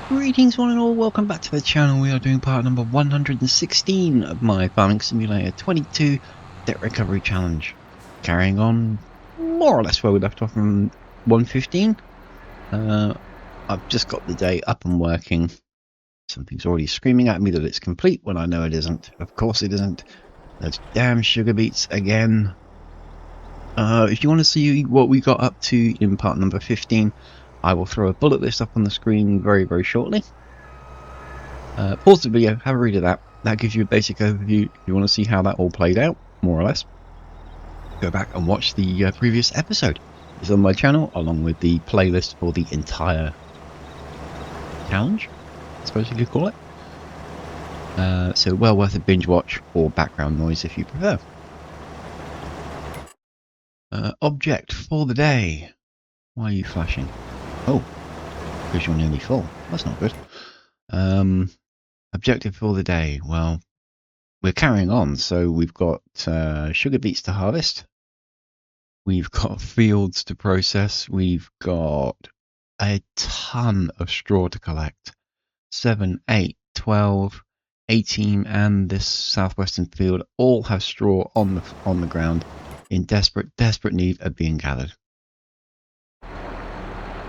Greetings one and all, welcome back to the channel. We are doing part number 116 of my Farming Simulator 22 Debt Recovery Challenge. Carrying on more or less where we left off from 115. I've just got the day up and working. Something's already screaming at me that it's complete when I know it isn't. Of course it isn't. Those damn sugar beets again. If you want to see what we got up to in part number 15, I will throw a bullet list up on the screen very shortly. Pause the video, have a read of that. That gives you a basic overview. If you want to see how that all played out, more or less, go back and watch the previous episode. It's on my channel, along with the playlist for the entire challenge, I suppose you could call it. So well worth a binge watch, or background noise if you prefer. Object for the day. Why are you flashing? Oh, because you're nearly full. That's not good. Objective for the day. Well, we're carrying on. So we've got sugar beets to harvest. We've got fields to process. We've got a ton of straw to collect. 7, 8, 12, 18, and this southwestern field all have straw on the ground in desperate need of being gathered.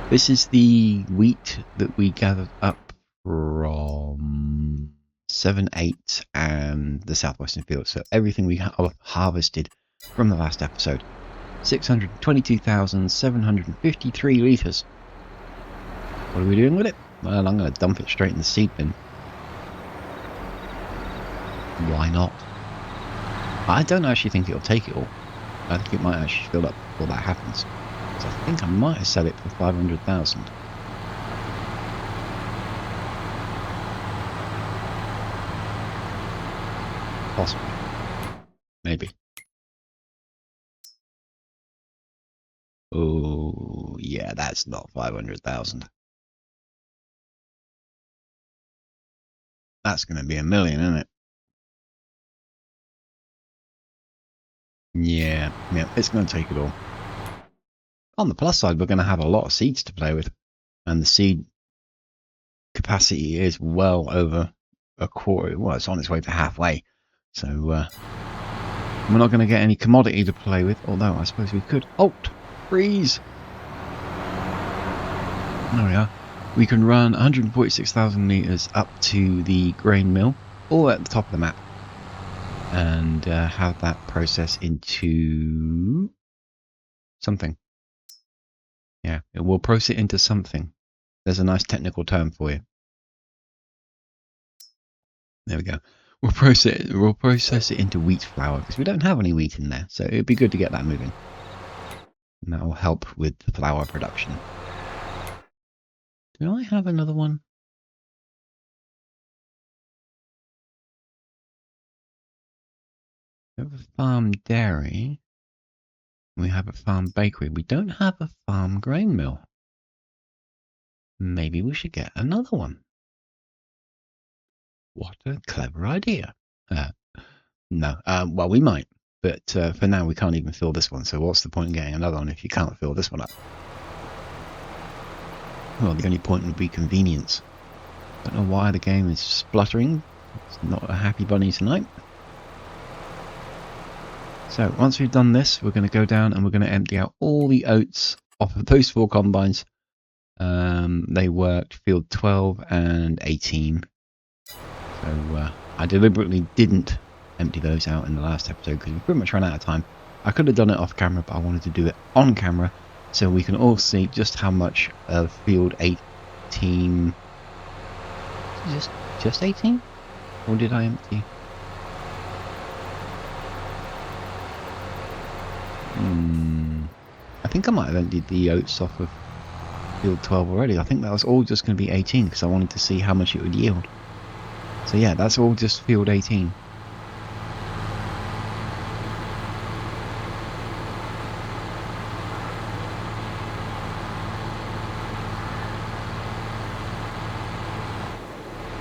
This is the wheat that we gathered up from 7, 8 and the southwestern field. So everything we harvested from the last episode. 622,753 litres. What are we doing with it? Well, I'm going to dump it straight in the seed bin. Why not? I don't actually think it'll take it all. I think it might actually fill up before that happens. So I think I might have sell it for 500,000. Possibly. Maybe. Oh, yeah, that's not 500,000. That's going to be $1 million, isn't it? Yeah, it's going to take it all. On the plus side, we're going to have a lot of seeds to play with. And the seed capacity is well over a quarter. Well, it's on its way to halfway. So, we're not going to get any commodity to play with. Although, I suppose we could. Alt! Freeze! There we are. We can run 146,000 litres up to the grain mill, all at the top of the map. And have that process into something. Yeah, it will process it into something. There's a nice technical term for you. There we go. We'll process it into wheat flour because we don't have any wheat in there, so it'd be good to get that moving. And that will help with the flour production. Do I have another one? We have a farm dairy. We have a farm bakery. We don't have a farm grain mill. Maybe we should get another one. What a clever idea. No, well, we might. But for now, we can't even fill this one. So what's the point in getting another one if you can't fill this one up? Well, the only point would be convenience. Don't know why the game is spluttering. It's not a happy bunny tonight. So once we've done this, we're going to go down and we're going to empty out all the oats off of those 4 combines. They worked field 12 and 18. So I deliberately didn't empty those out in the last episode because we pretty much ran out of time. I could have done it off camera, but I wanted to do it on camera so we can all see just how much of field 18... Just 18? Or did I empty? I think I might have emptied the oats off of field 12 already. I think that was all just going to be 18 because I wanted to see how much it would yield. So yeah, that's all just field 18.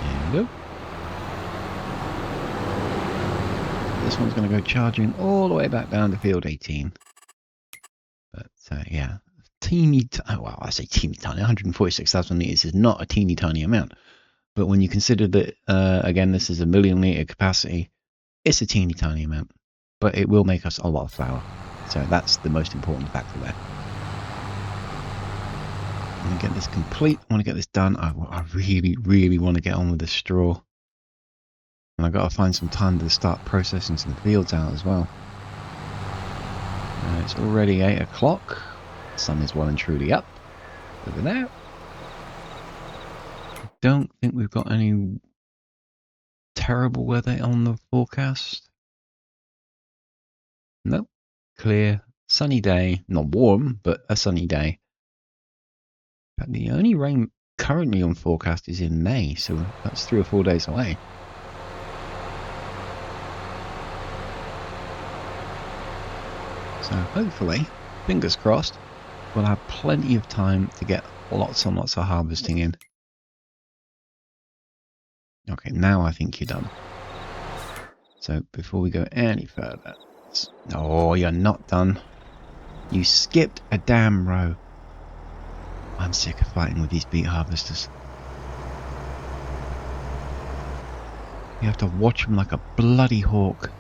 There we go. This one's going to go charging all the way back down to field 18. But yeah, well, I say teeny tiny, 146,000 litres is not a teeny tiny amount. But when you consider that, again, this is a 1,000,000 litre capacity, it's a teeny tiny amount. But it will make us a lot of flour. So that's the most important factor there. I want to get this complete. I want to get this done. I really, really want to get on with the straw. And I've got to find some time to start processing some fields out as well. It's already 8 o'clock. The sun is well and truly up over there. I don't think we've got any terrible weather on the forecast. Nope. Clear, sunny day. Not warm, but a sunny day. In fact, the only rain currently on forecast is in May, so that's 3 or 4 days away. So hopefully, fingers crossed, we'll have plenty of time to get lots and lots of harvesting in. Okay, now I think you're done. So before we go any further... Oh, you're not done. You skipped a damn row. I'm sick of fighting with these beet harvesters. You have to watch them like a bloody hawk.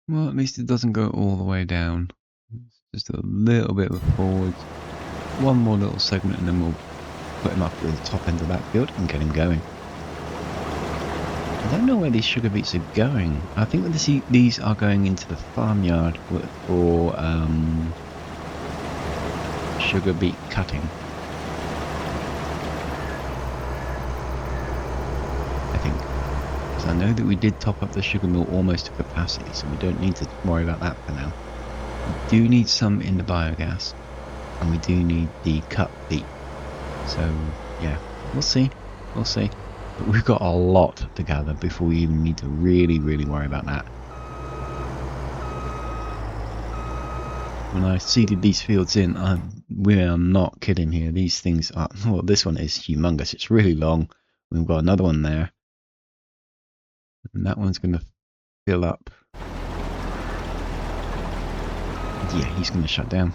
Well, at least it doesn't go all the way down. It's just a little bit of forward. One more little segment and then we'll put him up at the top end of that field and get him going. I don't know where these sugar beets are going. I think that these are going into the farmyard for sugar beet cutting. I think. I know that we did top up the sugar mill almost to capacity, so we don't need to worry about that for now. We do need some in the biogas, and we do need the cut beet. So, yeah, we'll see. We'll see. But we've got a lot to gather before we even need to really, really worry about that. When I seeded these fields in, we are not kidding here. These things are... Well, this one is humongous. It's really long. We've got another one there. And that one's going to fill up. Yeah, he's going to shut down.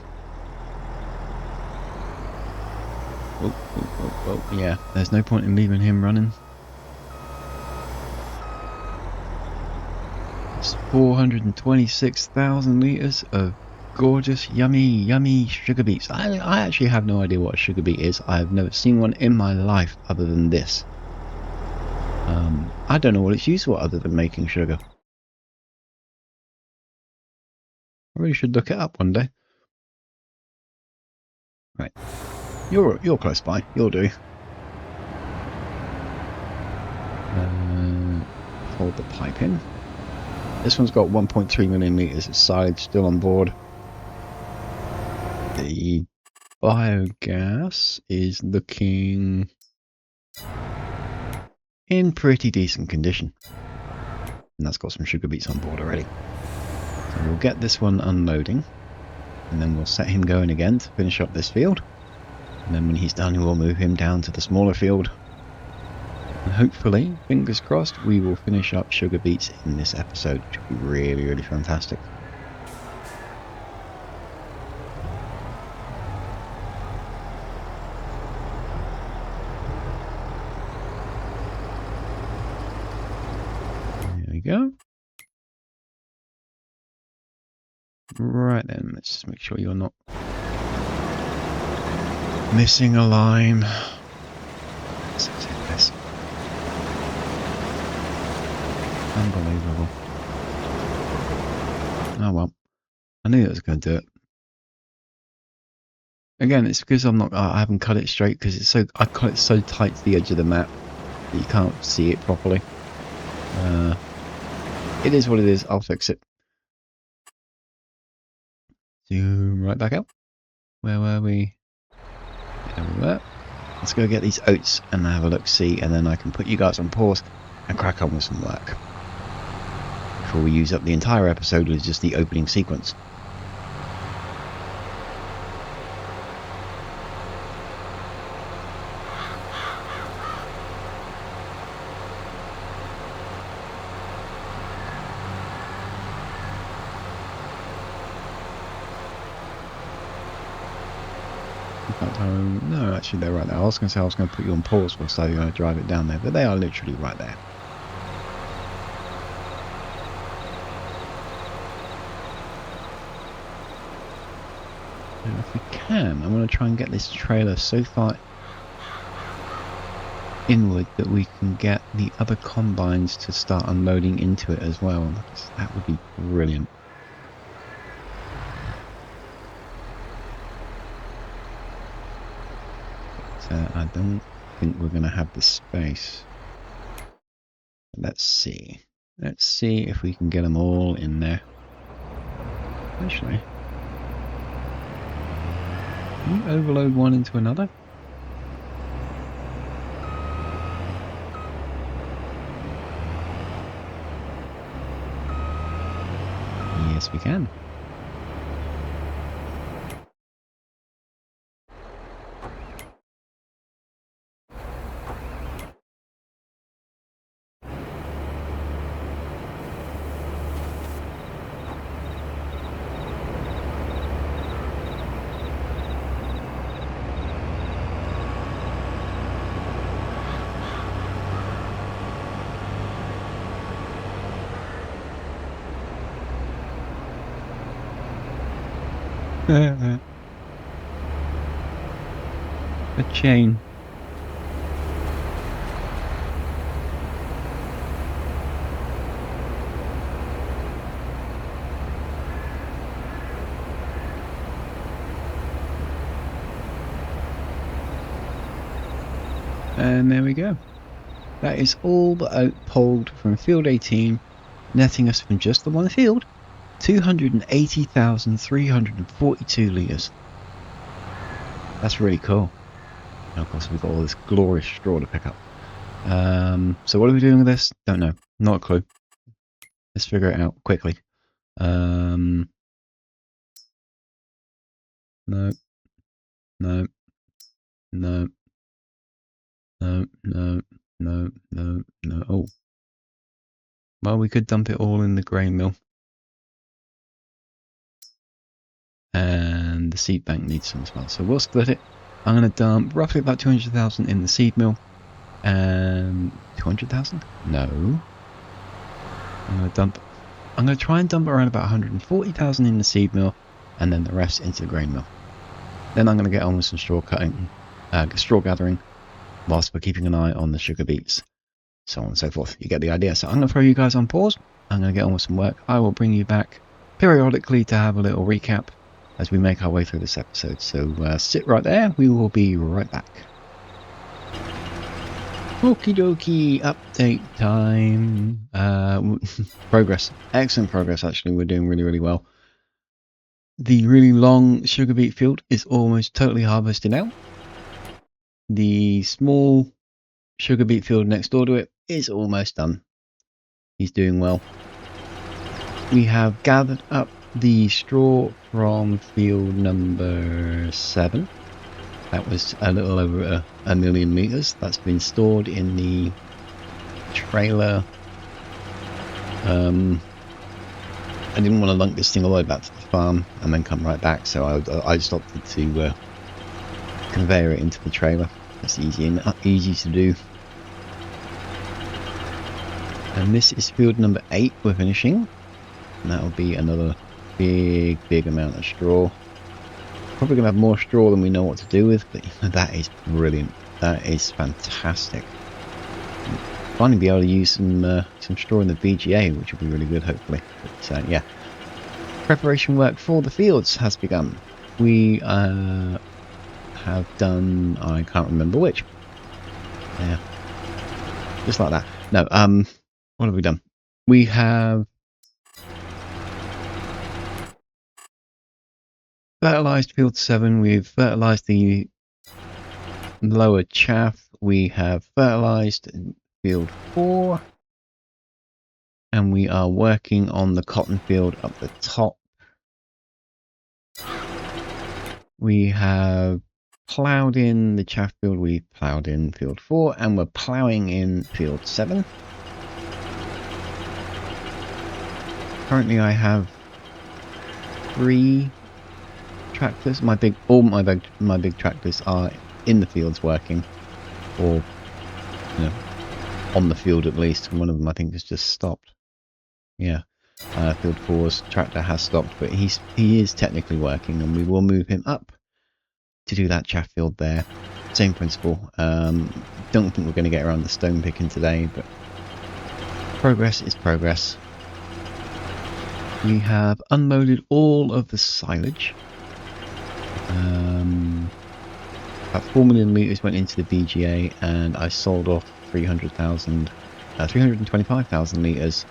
Oh, yeah, there's no point in leaving him running. It's 426,000 litres of gorgeous, yummy sugar beets. I actually have no idea what a sugar beet is. I've never seen one in my life other than this. I don't know what it's used for other than making sugar. I really should look it up one day. Right, you're close by. You'll do. Hold the pipe in. This one's got 1.3 million litres of silage still on board. The biogas is looking in pretty decent condition. And that's got some sugar beets on board already. So we'll get this one unloading. And then we'll set him going again to finish up this field. And then when he's done, we'll move him down to the smaller field. And hopefully, fingers crossed, we will finish up sugar beets in this episode, which will be really, really fantastic. There we go. Right then, let's just make sure you're not missing a line. This. Unbelievable. Oh well. I knew that was going to do it. Again, it's because I haven't cut it straight because I cut it so tight to the edge of the map that you can't see it properly. It is what it is. I'll fix it. Zoom right back out. Where were we? There we were. Let's go get these oats and have a look-see, and then I can put you guys on pause and crack on with some work. Before we use up the entire episode with just the opening sequence. No, actually they're right there. I was going to say I was going to put you on pause whilst I drive it down there, but they are literally right there. Now if we can, I'm going to try and get this trailer so far inward that we can get the other combines to start unloading into it as well. That would be brilliant. I don't think we're going to have the space. Let's see. Let's see if we can get them all in there. Actually, can you overload one into another? Yes, we can. A chain. And there we go. That is all the oat pulled from field 18, netting us from just the one field 280,342 litres. That's really cool. And of course we've got all this glorious straw to pick up. So what are we doing with this? Don't know. Not a clue. Let's figure it out quickly. No. No. No. No. No. No. No. No. Oh. Well, we could dump it all in the grain mill. And the seed bank needs some as well. So we'll split it. I'm going to dump roughly about 200,000 in the seed mill. And 200,000? No. I'm going to try and dump around about 140,000 in the seed mill, and then the rest into the grain mill. Then I'm going to get on with some straw cutting, straw gathering, whilst we're keeping an eye on the sugar beets, so on and so forth. You get the idea. So I'm going to throw you guys on pause. I'm going to get on with some work. I will bring you back periodically to have a little recap as we make our way through this episode. So sit right there. We will be right back. Okie dokie, update time. Progress. Excellent progress, actually. We're doing really, really well. The really long sugar beet field is almost totally harvested out. The small sugar beet field next door to it is almost done. He's doing well. We have gathered up the straw from field number 7. That was a little over a million meters. That's been stored in the trailer. I didn't want to lunk this thing all the way back to the farm and then come right back, so I just opted to conveyor it into the trailer. That's easy to do. And this is field number 8 we're finishing. And that will be another big amount of straw. Probably going to have more straw than we know what to do with, but that is brilliant. That is fantastic. Finally be able to use some straw in the VGA, which will be really good, hopefully. But yeah, preparation work for the fields has begun. We have done, I can't remember which. Yeah, just like that. No, what have we done? We have fertilized field 7. We've fertilized the lower chaff. We have fertilized field 4. And we are working on the cotton field up the top. We have ploughed in the chaff field. We ploughed in field 4. And we're ploughing in field 7. Currently I have 3 tractors. All my big tractors are in the fields working, or on the field at least. One of them I think has just stopped. Yeah, field 4's tractor has stopped, but he is technically working, and we will move him up to do that chaff field there. Same principle. Don't think we're going to get around the stone picking today, but progress is progress. We have unloaded all of the silage. About 4 million litres went into the BGA, and I sold off 325,000 litres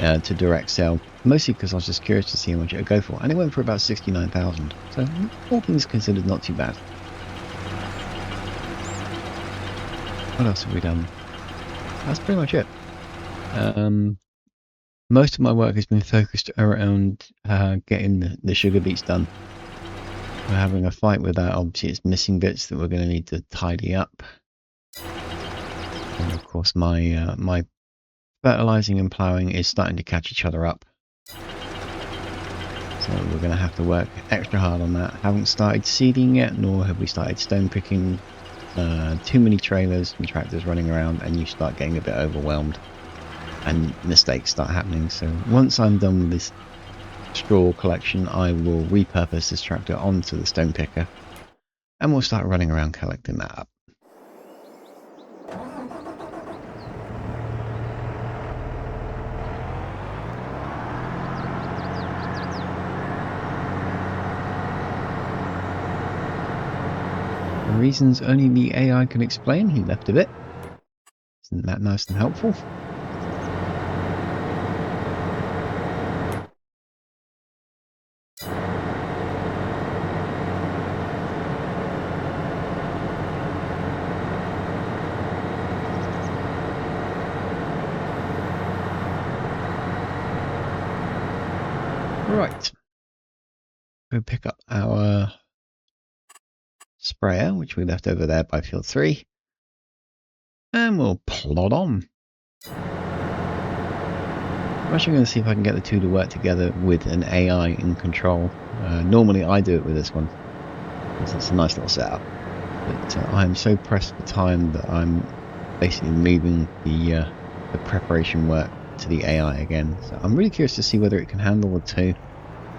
to direct sale, mostly because I was just curious to see how much it would go for, and it went for about 69,000, so all things considered not too bad. What else have we done? That's pretty much it. Most of my work has been focused around getting the sugar beets done. We're having a fight with that. Obviously it's missing bits that we're going to need to tidy up. And of course my my fertilizing and ploughing is starting to catch each other up. So we're going to have to work extra hard on that. Haven't started seeding yet, nor have we started stone picking. Too many trailers and tractors running around, and you start getting a bit overwhelmed and mistakes start happening. So once I'm done with this straw collection, I will repurpose this tractor onto the stone picker, and we'll start running around collecting that up. For reasons only the AI can explain, he left a bit. Isn't that nice and helpful? Right, we'll pick up our sprayer, which we left over there by field 3, and we'll plod on. I'm actually going to see if I can get the two to work together with an AI in control. Normally I do it with this one, because it's a nice little setup, but I'm so pressed for time that I'm basically moving the preparation work to the AI again. So I'm really curious to see whether it can handle the two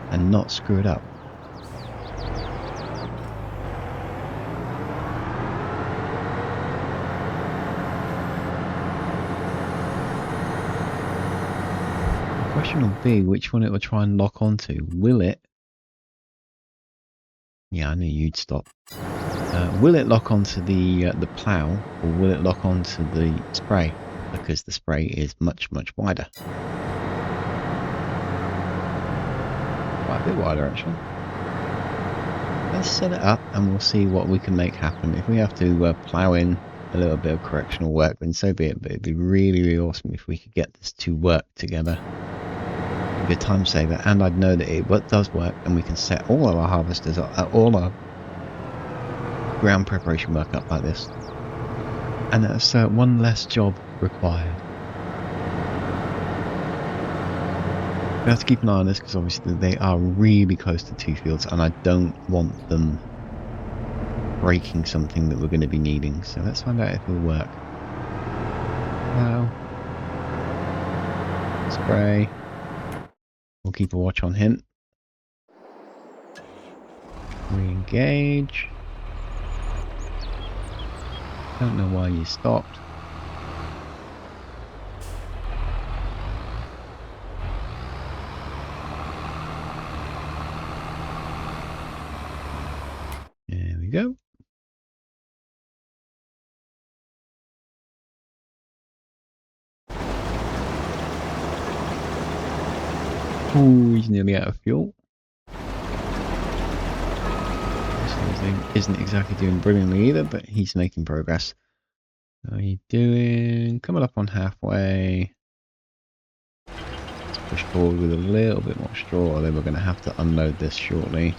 and not screw it up. The question will be which one it will try and lock onto. Will it? Yeah, I knew you'd stop. Will it lock onto the plough, or will it lock onto the spray? Because the spray is much wider. Quite a bit wider actually. Let's set it up and we'll see what we can make happen. If we have to plough in a little bit of correctional work, then so be it, but it'd be really awesome if we could get this to work together. It'd be a time saver, and I'd know that it does work, and we can set all of our harvesters up, all our ground preparation work up like this, and that's one less job required. We have to keep an eye on this because obviously they are really close to two fields, and I don't want them breaking something that we're going to be needing. So let's find out if it'll work. Wow. Spray. We'll keep a watch on him. Re-engage. Don't know why you stopped. There we go. Oh, he's nearly out of fuel. This thing isn't exactly doing brilliantly either, but he's making progress. How are you doing? Coming up on halfway. Let's push forward with a little bit more straw, then we're going to have to unload this shortly.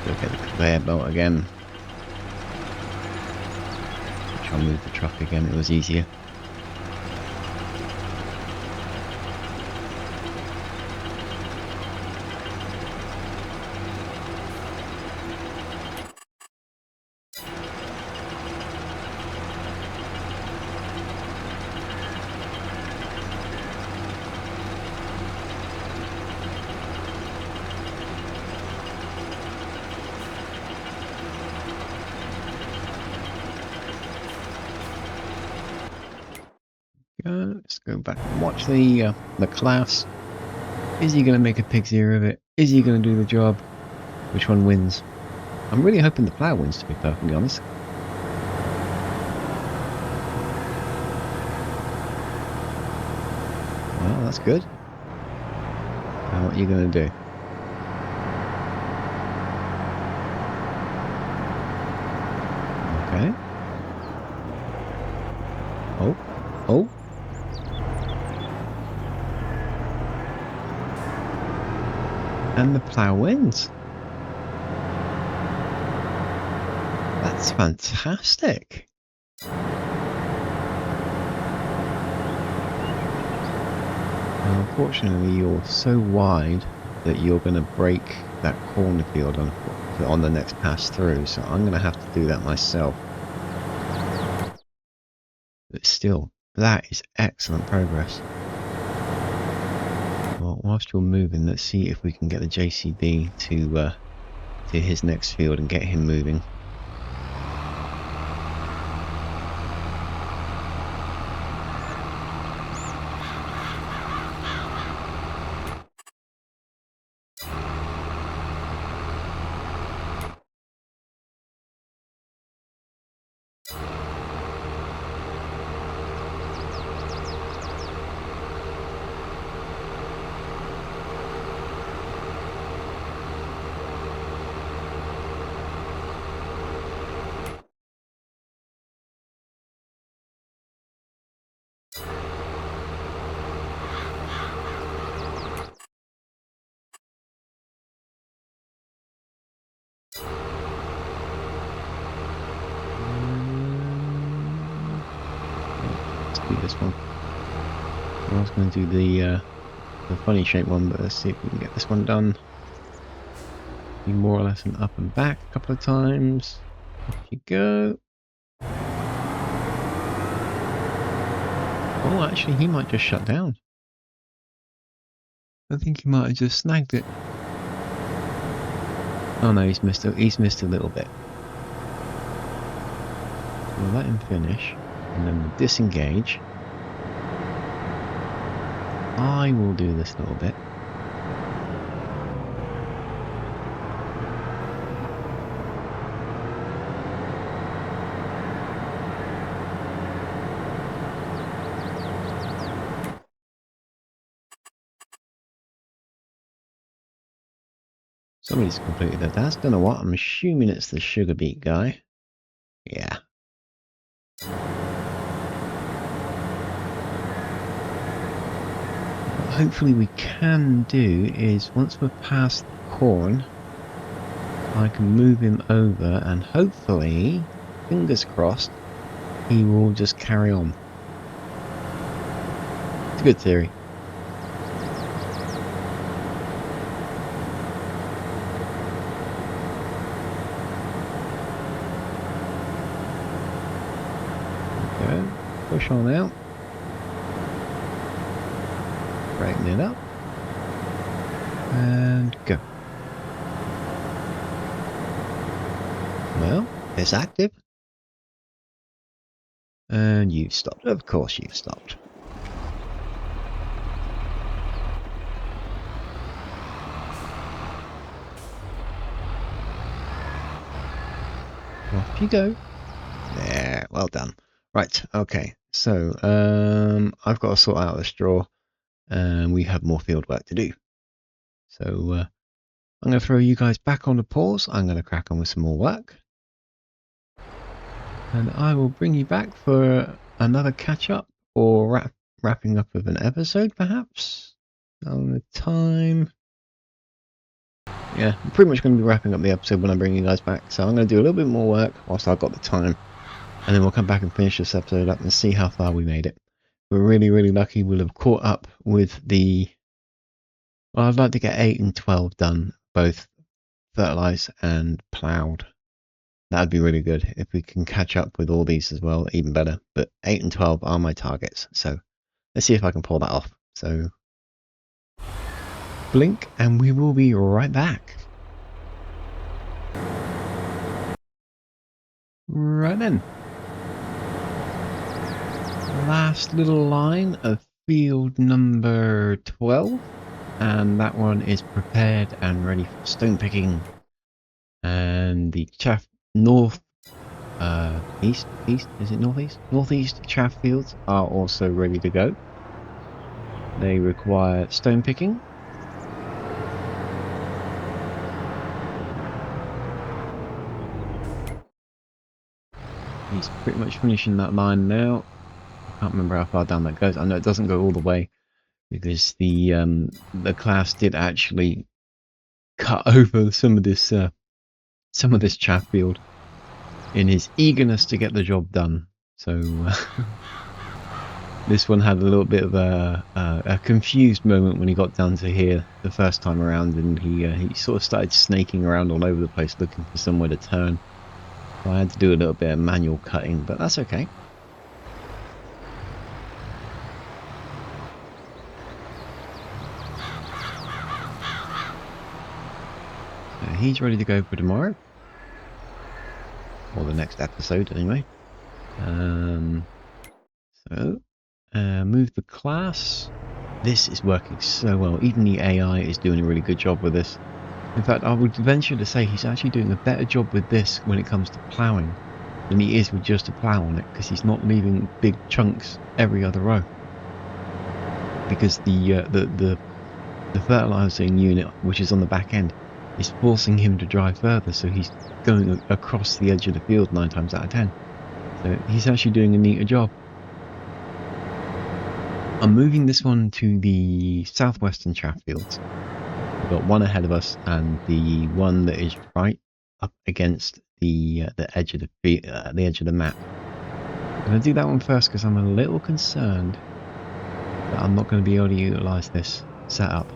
Go get the conveyor belt again. Try and move the truck again, it was easier. Let's go back and watch the class. Is he going to make a pig's ear of it? Is he going to do the job? Which one wins? I'm really hoping the plough wins, to be perfectly honest. Well, that's good. Now what are you going to do? Okay. Oh. Oh. And the plough wins. That's fantastic. Now, unfortunately, you're so wide that you're going to break that cornfield on the next pass through, so I'm going to have to do that myself. But still, that is excellent progress. Well, whilst you're moving, let's see if we can get the JCB to his next field and get him moving. This one. I was going to do the funny shape one, but let's see if we can get this one done. Be more or less an up and back a couple of times. Off you go. Oh, actually, he might just shut down. I think he might have just snagged it. Oh no, he's missed a little bit. We'll let him finish, and then we'll disengage. I will do this little bit. Somebody's completed their task. Don't know what. I'm assuming it's the sugar beet guy. Yeah. What hopefully we can do is once we're past corn, I can move him over and hopefully, fingers crossed, he will just carry on. It's a good theory. Okay, push on out. Brighten it up. And go. Well, it's active. And you've stopped. Of course you've stopped. Off you go. There, well done. Right, okay. so I've got to sort out the straw, and we have more field work to do. So I'm going to throw you guys back on the pause. I'm going to crack on with some more work, and I will bring you back for another catch up or wrapping up of an episode, perhaps. On the time. Yeah, I'm pretty much going to be wrapping up the episode when I bring you guys back. So I'm going to do a little bit more work whilst I've got the time. And then we'll come back and finish this episode up and see how far we made it. We're really, really lucky. We'll have caught up with the... Well, I'd like to get 8 and 12 done, both fertilised and ploughed. That would be really good. If we can catch up with all these as well, even better. But 8 and 12 are my targets. So let's see if I can pull that off. So blink and we will be right back. Right then. Last little line of field number 12, and that one is prepared and ready for stone picking. And the chaff northeast, is it northeast? Northeast chaff fields are also ready to go. They require stone picking. He's pretty much finishing that line now. I can't remember how far down that goes. I know it doesn't go all the way because the class did actually cut over some of this chaff field in his eagerness to get the job done. So this one had a little bit of a confused moment when he got down to here the first time around, and he sort of started snaking around all over the place looking for somewhere to turn. So I had to do a little bit of manual cutting, but that's okay. So he's ready to go for tomorrow. Or the next episode, anyway. Move the class. This is working so well. Even the AI is doing a really good job with this. In fact, I would venture to say he's actually doing a better job with this when it comes to ploughing than he is with just a plough on it, because he's not leaving big chunks every other row. Because the fertilising unit, which is on the back end, is forcing him to drive further, so he's going across the edge of the field 9 times out of 10. So he's actually doing a neater job. I'm moving this one to the southwestern chaff fields. We've got one ahead of us, and the one that is right up against the edge of the edge of the map. I'm going to do that one first because I'm a little concerned that I'm not going to be able to utilise this setup.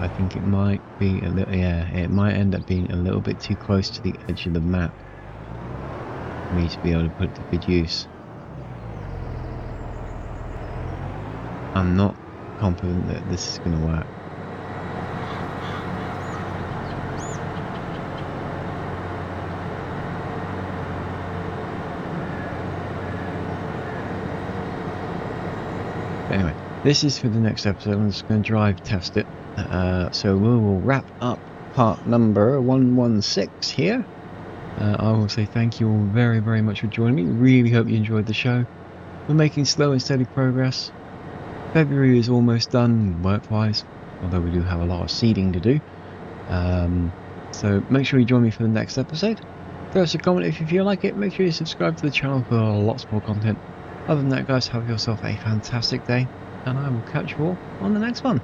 I think it might be a little, yeah, it might end up being a little bit too close to the edge of the map for me to be able to put it to good use. I'm not confident that this is going to work. Anyway, this is for the next episode. I'm just going to drive test it. So we will wrap up part number 116 here. I will say thank you all very, very much for joining me. Really hope you enjoyed the show. We're making slow and steady progress. February is almost done work-wise, although we do have a lot of seeding to do. So make sure you join me for the next episode. Throw us a comment if you feel like it. Make sure you subscribe to the channel for lots more content. Other than that, guys, have yourself a fantastic day, and I will catch you all on the next one.